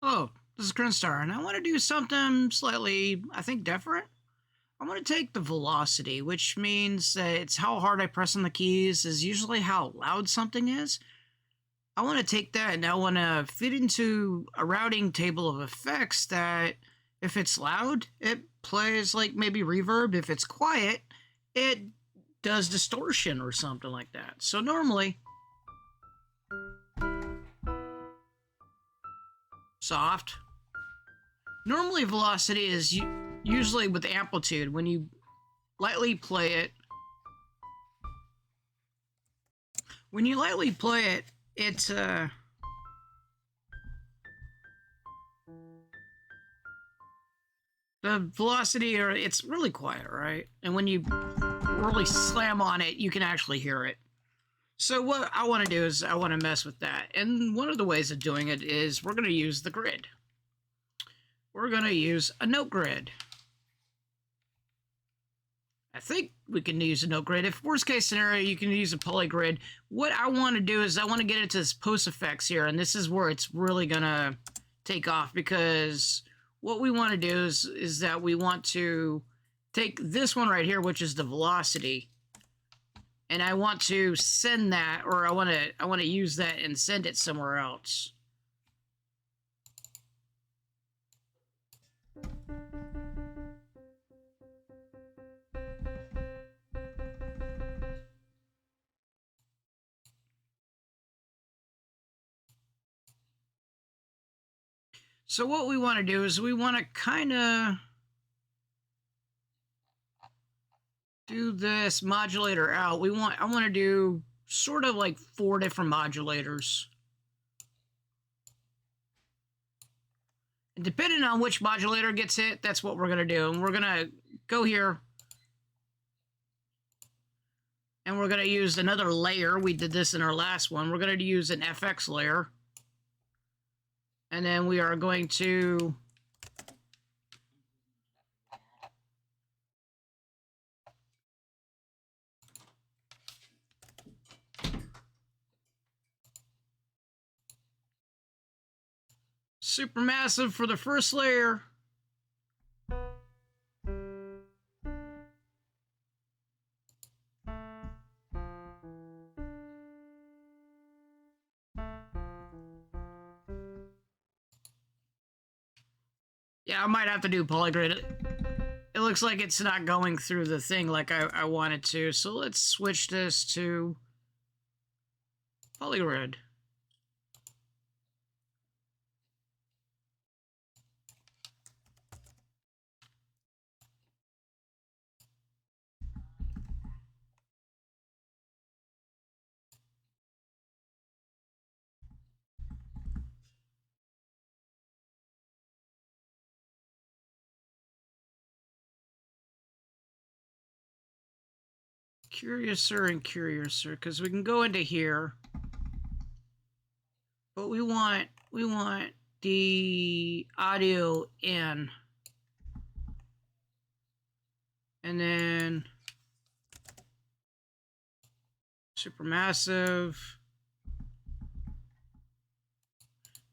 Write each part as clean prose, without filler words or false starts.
Oh, this is Grinstar, and I want to do something slightly, I think, different. I want to take the velocity, which means it's how hard I press on the keys is usually how loud something is. I want to take that and I want to fit into a routing table of effects that if it's loud, it plays like maybe reverb. If it's quiet, it does distortion or something like that. So normally, soft. Normally velocity is usually with amplitude. When you lightly play it, it's the velocity, or it's really quiet, right? And when you really slam on it, you can actually hear it. So what I want to do is I want to mess with that. And one of the ways of doing it is we're going to use the grid. We're going to use a note grid. I think we can use a note grid. If worst case scenario, you can use a polygrid. What I want to do is I want to get into this post effects here, and this is where it's really going to take off, because what we want to do is that we want to take this one right here, which is the velocity, and I want to send that, or I want to use that and send it somewhere else. So what we want to do is we want to kind of do this modulator out. I want to do sort of like 4 different modulators. And depending on which modulator gets hit, that's what we're going to do. And we're going to go here, and we're going to use another layer. We did this in our last one. We're going to use an FX layer. And then we are going to supermassive for the first layer. Yeah, I might have to do polygrid. It looks like it's not going through the thing like I want it to. So let's switch this to polygrid. Curiouser and curiouser, because we can go into here, but we want the audio in, and then supermassive.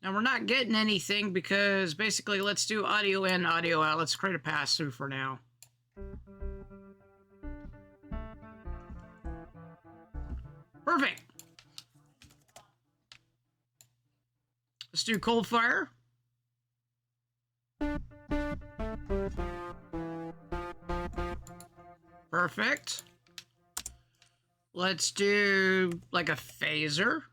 Now we're not getting anything because basically let's do audio in, audio out. Let's create a pass through for now. Perfect. Let's do cold fire. Perfect. Let's do like a phaser.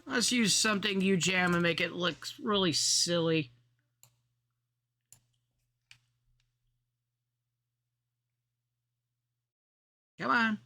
Let's use something you jam and make it look really silly. Come on.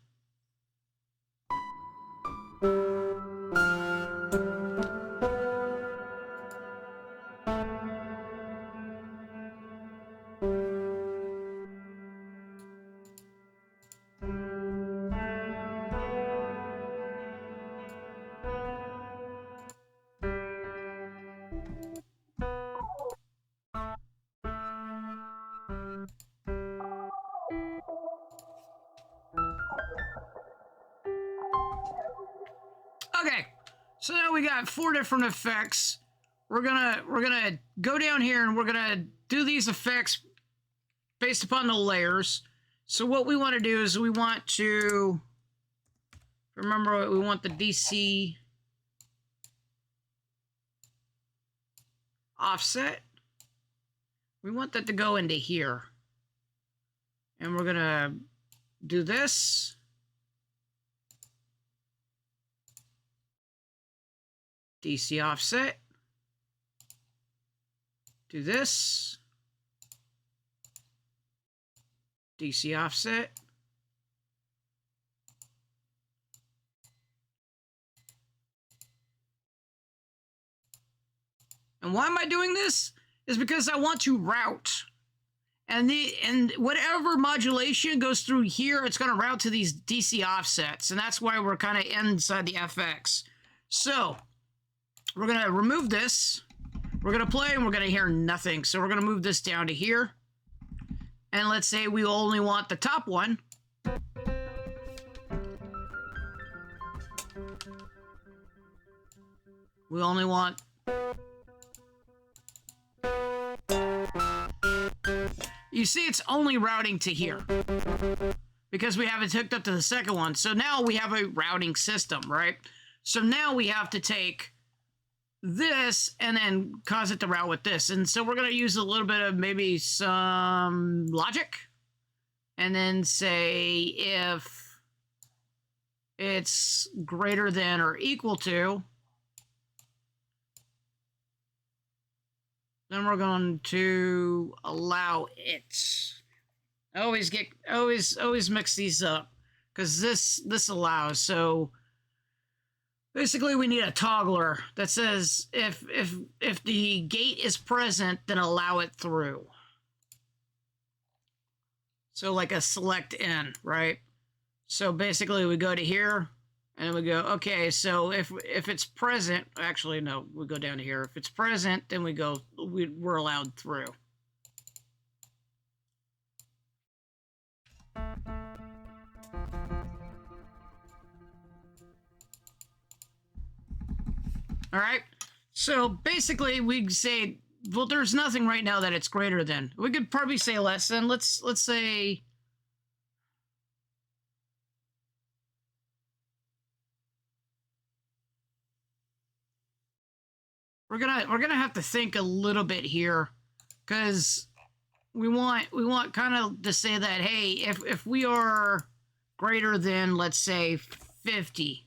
So now we got 4 different effects. We're gonna go down here and we're gonna do these effects based upon the layers. So what we want to do is we want to remember we want the DC offset. We want that to go into here. And we're gonna do this. DC offset. Do this. DC offset. And why am I doing this? Is because I want to route. And whatever modulation goes through here, it's going to route to these DC offsets. And that's why we're kind of inside the FX. So we're going to remove this. We're going to play and we're going to hear nothing. So we're going to move this down to here. And let's say we only want the top one. We only want... You see, it's only routing to here because we have it hooked up to the second one. So now we have a routing system, right? So now we have to take this and then cause it to route with this. And so we're going to use a little bit of maybe some logic and then say if it's greater than or equal to, then we're going to allow it. Always mix these up because this allows. So basically we need a toggler that says if the gate is present, then allow it through. So like a select in, right? So basically we go to here and we go, okay, so if it's present, actually no, we go down to here. If it's present, then we're allowed through. All right, so basically we say, well, there's nothing right now that it's greater than. We could probably say less than. Let's say. We're gonna have to think a little bit here, because we want kind of to say that, hey, if we are greater than, let's say, 50.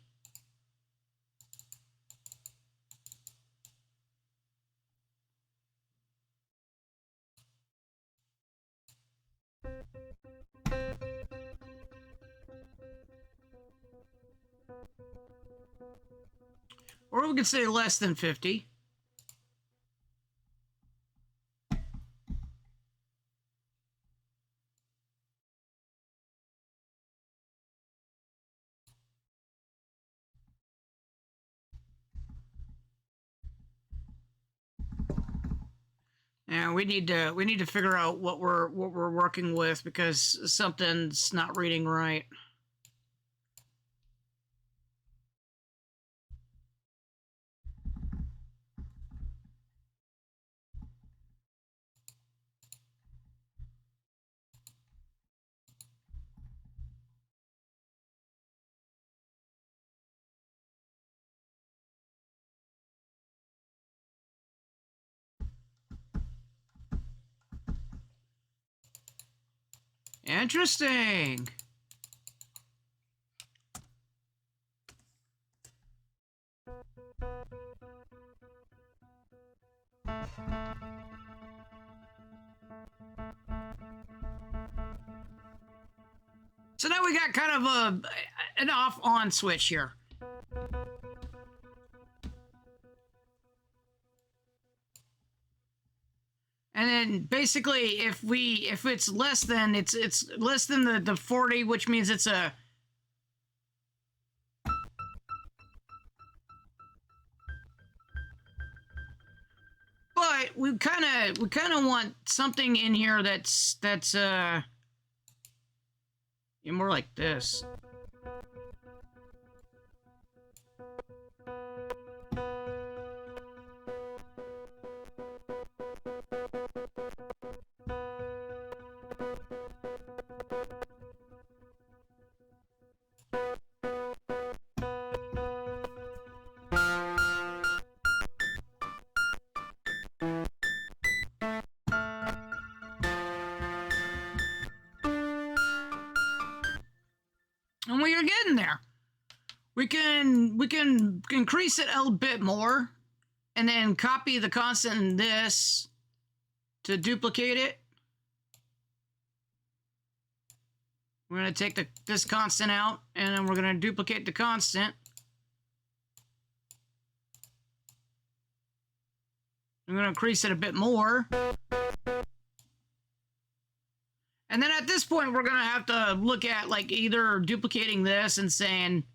Or we could say less than 50. And we need to figure out what we're working with, because something's not reading right. Interesting. So now we got kind of an off-on switch here. And then basically if it's less than, it's less than the 40, which means it's a but we kind of want something in here that's more like this. in there. We can increase it a little bit more, and then copy the constant in this to duplicate it. We're going to take this constant out, and then we're going to duplicate the constant. I'm going to increase it a bit more. And then at this point, we're going to have to look at like either duplicating this and saying,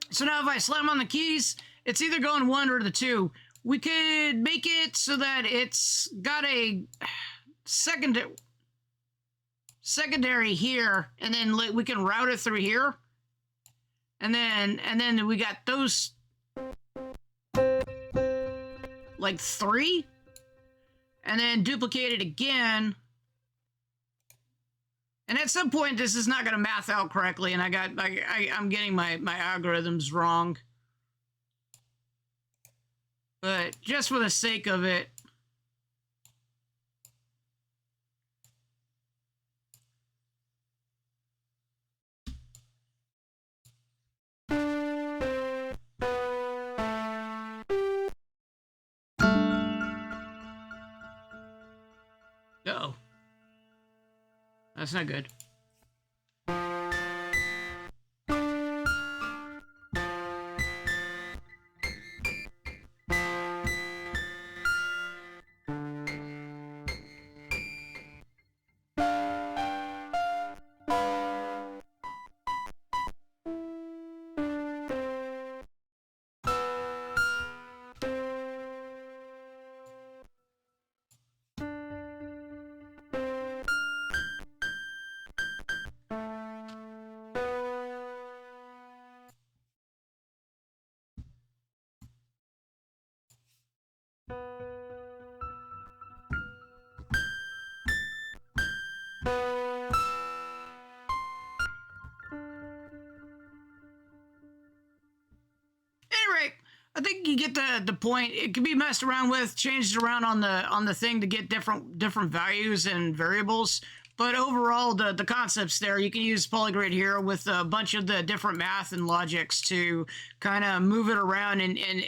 so now if I slam on the keys, it's either going 1 or the 2. We could make it so that it's got a secondary here, and then we can route it through here. And then we got those like 3, and then duplicate it again. And at some point, this is not going to math out correctly, and I'm getting my algorithms wrong. But just for the sake of it, uh-oh. That's not good. I think you get the point. It can be messed around with, changed around on the thing to get different values and variables. But overall, the concept's there. You can use Polygrid here with a bunch of the different math and logics to kind of move it around and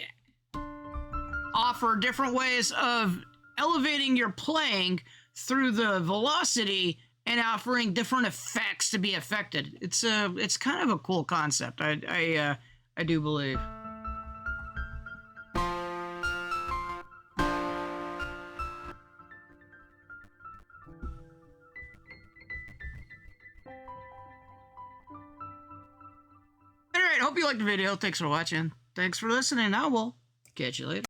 offer different ways of elevating your playing through the velocity and offering different effects to be affected. It's kind of a cool concept. I do believe. Alright, hope you liked the video. Thanks for watching. Thanks for listening. I will catch you later.